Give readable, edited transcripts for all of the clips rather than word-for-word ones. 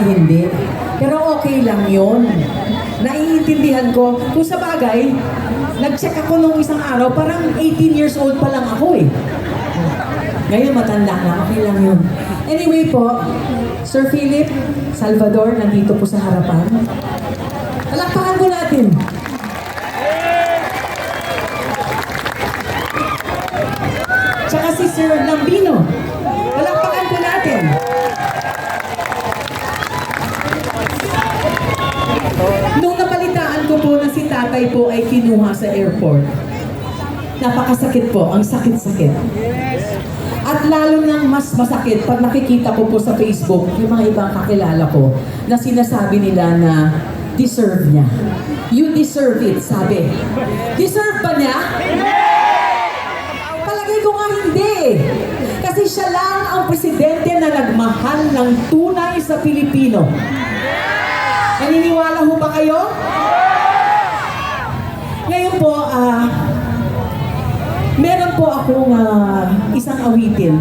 hindi. Pero okay lang yon. Naiintindihan ko. Kung sa bagay, nag-check ako nung isang araw, parang 18 years old pa lang ako eh. Ngayon matanda na, okay lang yun. Anyway po, Sir Philip Salvador, nandito po sa harapan. Palakpakan po natin. Tsaka si Sir Lambino. Palakpakan po natin. Nung napalitaan ko po na si tatay po ay kinuha sa airport, napakasakit po, ang sakit-sakit. At lalo nang mas masakit pag nakikita ko po sa Facebook yung mga ibang kakilala ko na sinasabi nila na deserve niya. You deserve it, sabi. Deserve ba niya? Palagay ko nga hindi. Kasi siya lang ang presidente na nagmahal ng tunay sa Pilipino. Naniniwala ho ba kayo? Ngayon po, meron po akong isang awitin.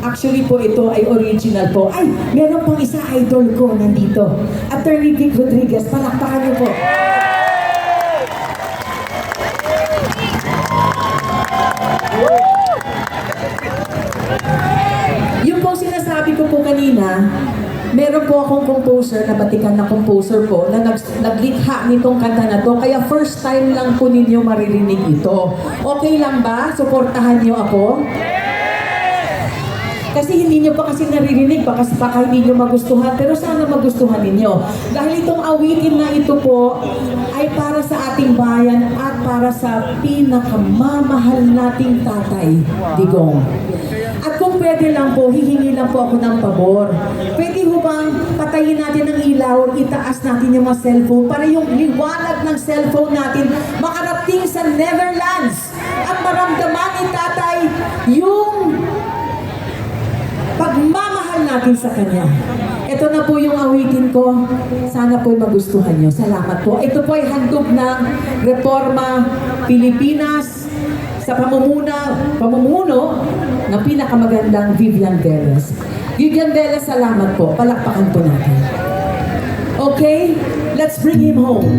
Actually po, ito ay original po. Ay, meron pang isa idol ko nandito. Attorney Vic Rodriguez, palakpakan niyo po. Yung po sinasabi ko po kanina, meron po akong composer, na batikan na composer po, na naglikha nitong kanta na to. Kaya first time lang po ninyo maririnig ito. Okay lang ba? Suportahan niyo ako? Kasi hindi nyo pa kasi naririnig, baka hindi nyo magustuhan, pero sana magustuhan ninyo. Dahil itong awitin na ito po ay para sa ating bayan at para sa pinakamamahal nating tatay, Digong. At kung pwede lang po, hihingi lang po ako ng pabor. Pwede ho bang patayin natin ang ilaw, itaas natin yung mga cellphone para yung liwanag ng cellphone natin makarating sa Netherlands at maramdaman ni tatay yung pagmamahal natin sa kanya. Ito na po yung awitin ko. Sana po'y magustuhan nyo. Salamat po. Ito po ay handog ng Reforma Pilipinas sa pamumuno ng pinakamagandang Vivian Velas. Vivian Velas, salamat po. Palakpakan po natin. Okay? Let's bring him home.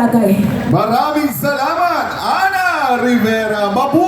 tatay. Maraming salamat, Ana Rivera. Mabuhay!